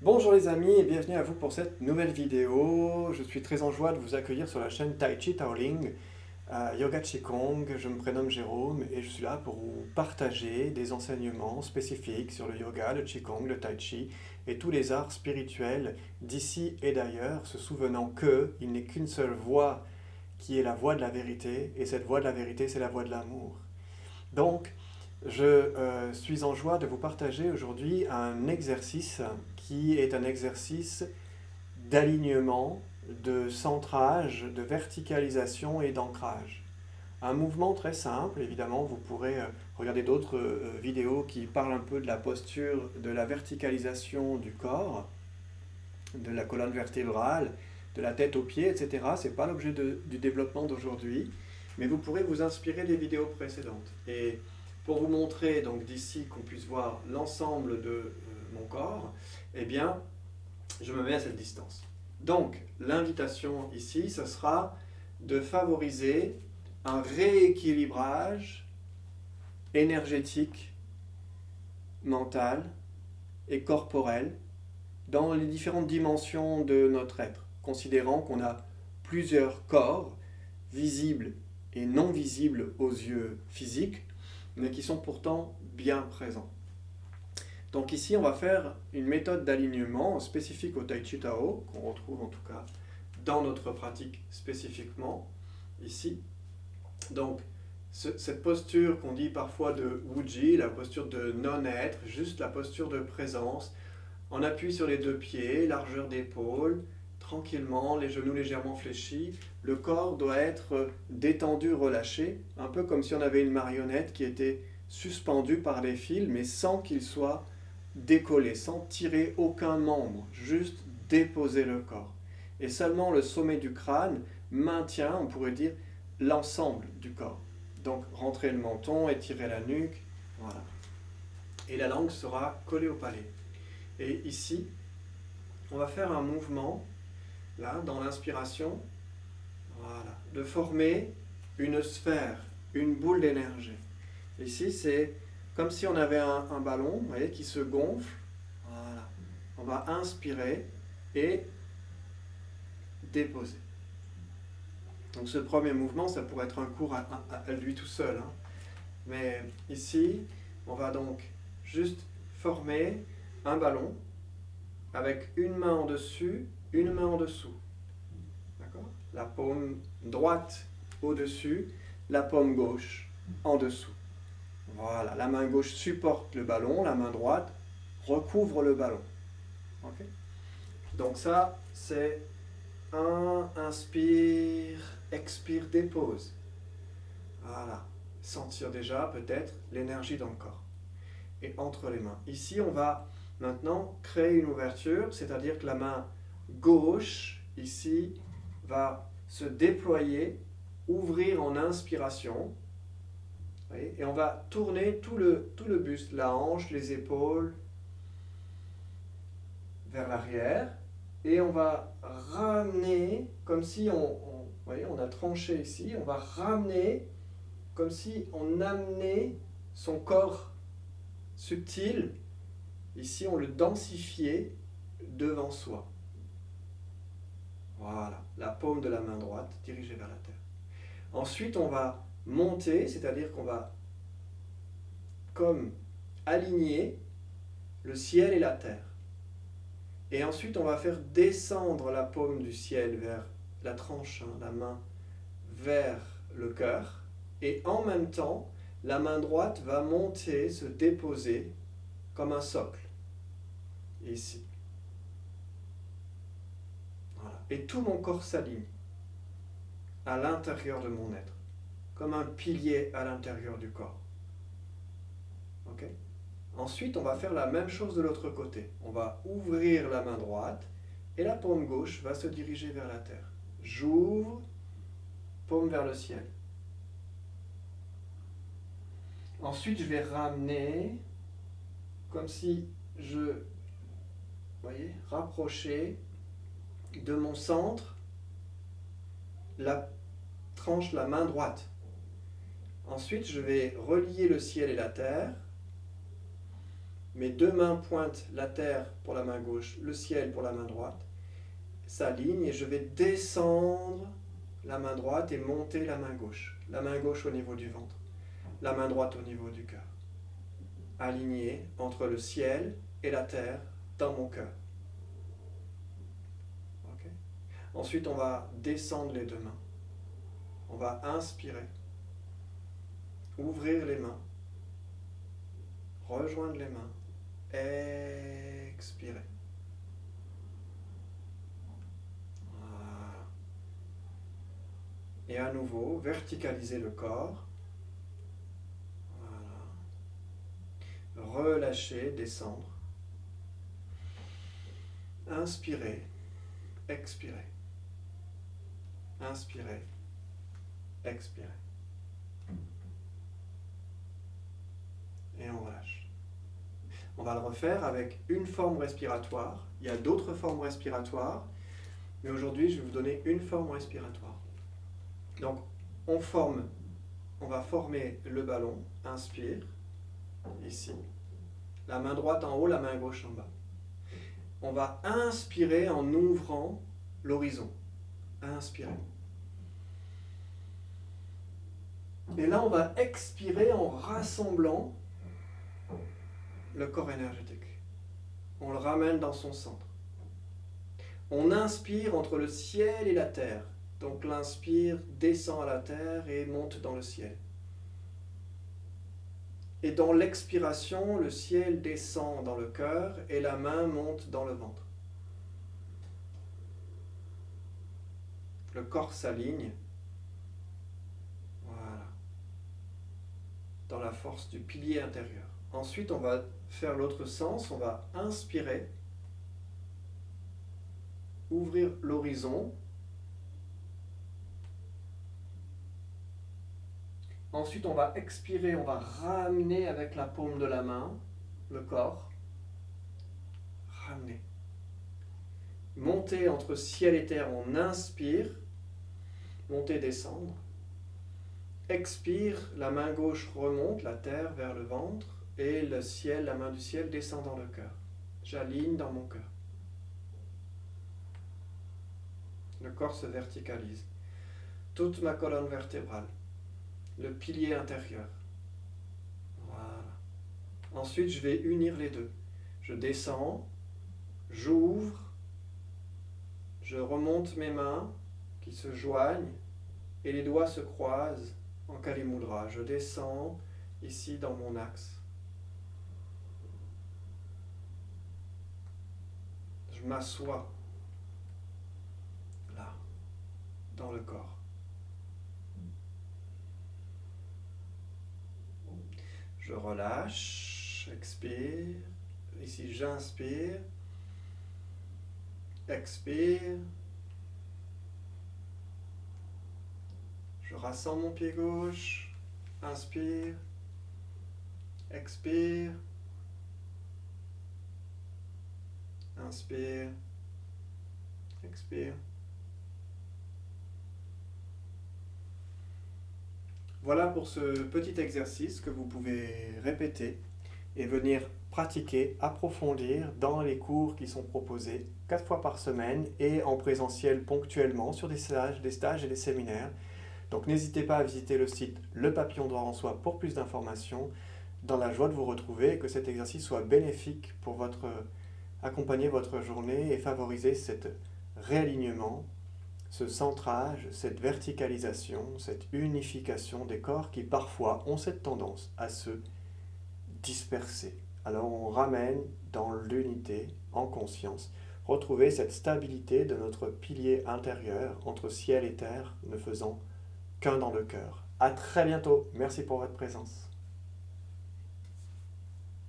Bonjour les amis et bienvenue à vous pour cette nouvelle vidéo. Je suis très en joie de vous accueillir sur la chaîne Tai Chi Taoling, Yoga Qigong. Je me prénomme Jérôme et je suis là pour vous partager des enseignements spécifiques sur le yoga, le Qigong, le Tai Chi et tous les arts spirituels d'ici et d'ailleurs, se souvenant qu'il n'est qu'une seule voie qui est la voie de la vérité et cette voie de la vérité c'est la voie de l'amour. Donc, je suis en joie de vous partager aujourd'hui un exercice qui est un exercice d'alignement, de centrage, de verticalisation et d'ancrage. Un mouvement très simple, évidemment, vous pourrez regarder d'autres vidéos qui parlent un peu de la posture, de la verticalisation du corps, de la colonne vertébrale, de la tête aux pieds, etc. Ce n'est pas l'objet du développement d'aujourd'hui, mais vous pourrez vous inspirer des vidéos précédentes. Et pour vous montrer donc d'ici qu'on puisse voir l'ensemble de mon corps, eh bien, je me mets à cette distance. Donc, l'invitation ici, ce sera de favoriser un rééquilibrage énergétique, mental et corporel dans les différentes dimensions de notre être, considérant qu'on a plusieurs corps visibles et non visibles aux yeux physiques, mais qui sont pourtant bien présents. Donc ici, on va faire une méthode d'alignement spécifique au Tai Chi Tao, qu'on retrouve en tout cas dans notre pratique spécifiquement ici. Donc, cette posture qu'on dit parfois de Wuji, la posture de non-être, juste la posture de présence, on appuie sur les deux pieds, largeur d'épaule, tranquillement, les genoux légèrement fléchis. Le corps doit être détendu, relâché, un peu comme si on avait une marionnette qui était suspendue par les fils, mais sans qu'il soit décollé, sans tirer aucun membre, juste déposer le corps. Et seulement le sommet du crâne maintient, on pourrait dire, l'ensemble du corps. Donc rentrer le menton, étirer la nuque, voilà. Et la langue sera collée au palais. Et ici, on va faire un mouvement, là, dans l'inspiration, voilà, de former une sphère, une boule d'énergie. Ici, c'est comme si on avait un ballon, vous voyez, qui se gonfle. Voilà. On va inspirer et déposer. Donc ce premier mouvement, ça pourrait être un cours à lui tout seul, hein. Mais ici, on va donc juste former un ballon avec une main en dessus, une main en dessous. D'accord ? La paume droite au-dessus, la paume gauche en dessous. Voilà, la main gauche supporte le ballon, la main droite recouvre le ballon. Okay ? Donc ça, c'est inspire, expire, dépose. Voilà, sentir déjà peut-être l'énergie dans le corps. Et entre les mains. Ici, on va maintenant créer une ouverture, c'est-à-dire que la main gauche, ici, va se déployer, ouvrir en inspiration. Et on va tourner tout le buste, la hanche, les épaules vers l'arrière. Et on va ramener, comme si on a tranché ici, on va ramener comme si on amenait son corps subtil, ici on le densifiait devant soi. Voilà, la paume de la main droite dirigée vers la terre. Ensuite on va monter, c'est-à-dire qu'on va comme aligner le ciel et la terre. Et ensuite on va faire descendre la paume du ciel vers la tranche, la main vers le cœur. Et en même temps, la main droite va monter, se déposer comme un socle. Ici. Voilà. Et tout mon corps s'aligne à l'intérieur de mon être, comme un pilier à l'intérieur du corps. Ok ? Ensuite, on va faire la même chose de l'autre côté. On va ouvrir la main droite et la paume gauche va se diriger vers la terre. J'ouvre, paume vers le ciel. Ensuite, je vais ramener, comme si rapprocher de mon centre la tranche, la main droite. Ensuite, je vais relier le ciel et la terre Mes deux mains pointent la terre pour la main gauche, le ciel pour la main droite. S'aligne et je vais descendre la main droite et monter la main gauche. La main gauche au niveau du ventre, la main droite au niveau du cœur. Aligné entre le ciel et la terre dans mon cœur. Okay. Ensuite, on va descendre les deux mains. On va inspirer, ouvrir les mains, rejoindre les mains, expirer. Voilà. Et à nouveau, verticaliser le corps. Voilà. Relâcher, descendre. Inspirer, expirer. Inspirer, expirer. Et on relâche. On va le refaire avec une forme respiratoire. Il y a d'autres formes respiratoires, mais aujourd'hui je vais vous donner une forme respiratoire. Donc on va former le ballon. Inspire, ici. La main droite en haut, la main gauche en bas. On va inspirer en ouvrant l'horizon. Inspirer. Et là, on va expirer en rassemblant le corps énergétique. On le ramène dans son centre. On inspire entre le ciel et la terre. Donc l'inspire descend à la terre et monte dans le ciel. Et dans l'expiration, le ciel descend dans le cœur et la main monte dans le ventre. Le corps s'aligne. Voilà. Dans la force du pilier intérieur. Ensuite, on va faire l'autre sens. On va inspirer. Ouvrir l'horizon. Ensuite, on va expirer. On va ramener avec la paume de la main le corps. Ramener. Monter entre ciel et terre. On inspire. Monter, descendre. Expire, la main gauche remonte, la terre vers le ventre, et le ciel, la main du ciel descend dans le cœur. J'aligne dans mon cœur. Le corps se verticalise. Toute ma colonne vertébrale, le pilier intérieur. Voilà. Ensuite, je vais unir les deux. Je descends, j'ouvre, je remonte mes mains qui se joignent et les doigts se croisent en Kali Mudra. Je descends ici dans mon axe. Je m'assois là, dans le corps. Je relâche, expire. Ici, j'inspire, expire. Je rassemble mon pied gauche, inspire, expire, inspire, expire. Voilà pour ce petit exercice que vous pouvez répéter et venir pratiquer, approfondir dans les cours qui sont proposés 4 fois par semaine et en présentiel ponctuellement sur des stages et des séminaires. Donc n'hésitez pas à visiter le site Le Papillon d'Or en Soi pour plus d'informations. Dans la joie de vous retrouver et que cet exercice soit bénéfique pour accompagner votre journée et favoriser cet réalignement, ce centrage, cette verticalisation, cette unification des corps qui parfois ont cette tendance à se disperser. Alors on ramène dans l'unité, en conscience, retrouver cette stabilité de notre pilier intérieur entre ciel et terre, ne faisant qu'un dans le cœur. À très bientôt. Merci pour votre présence.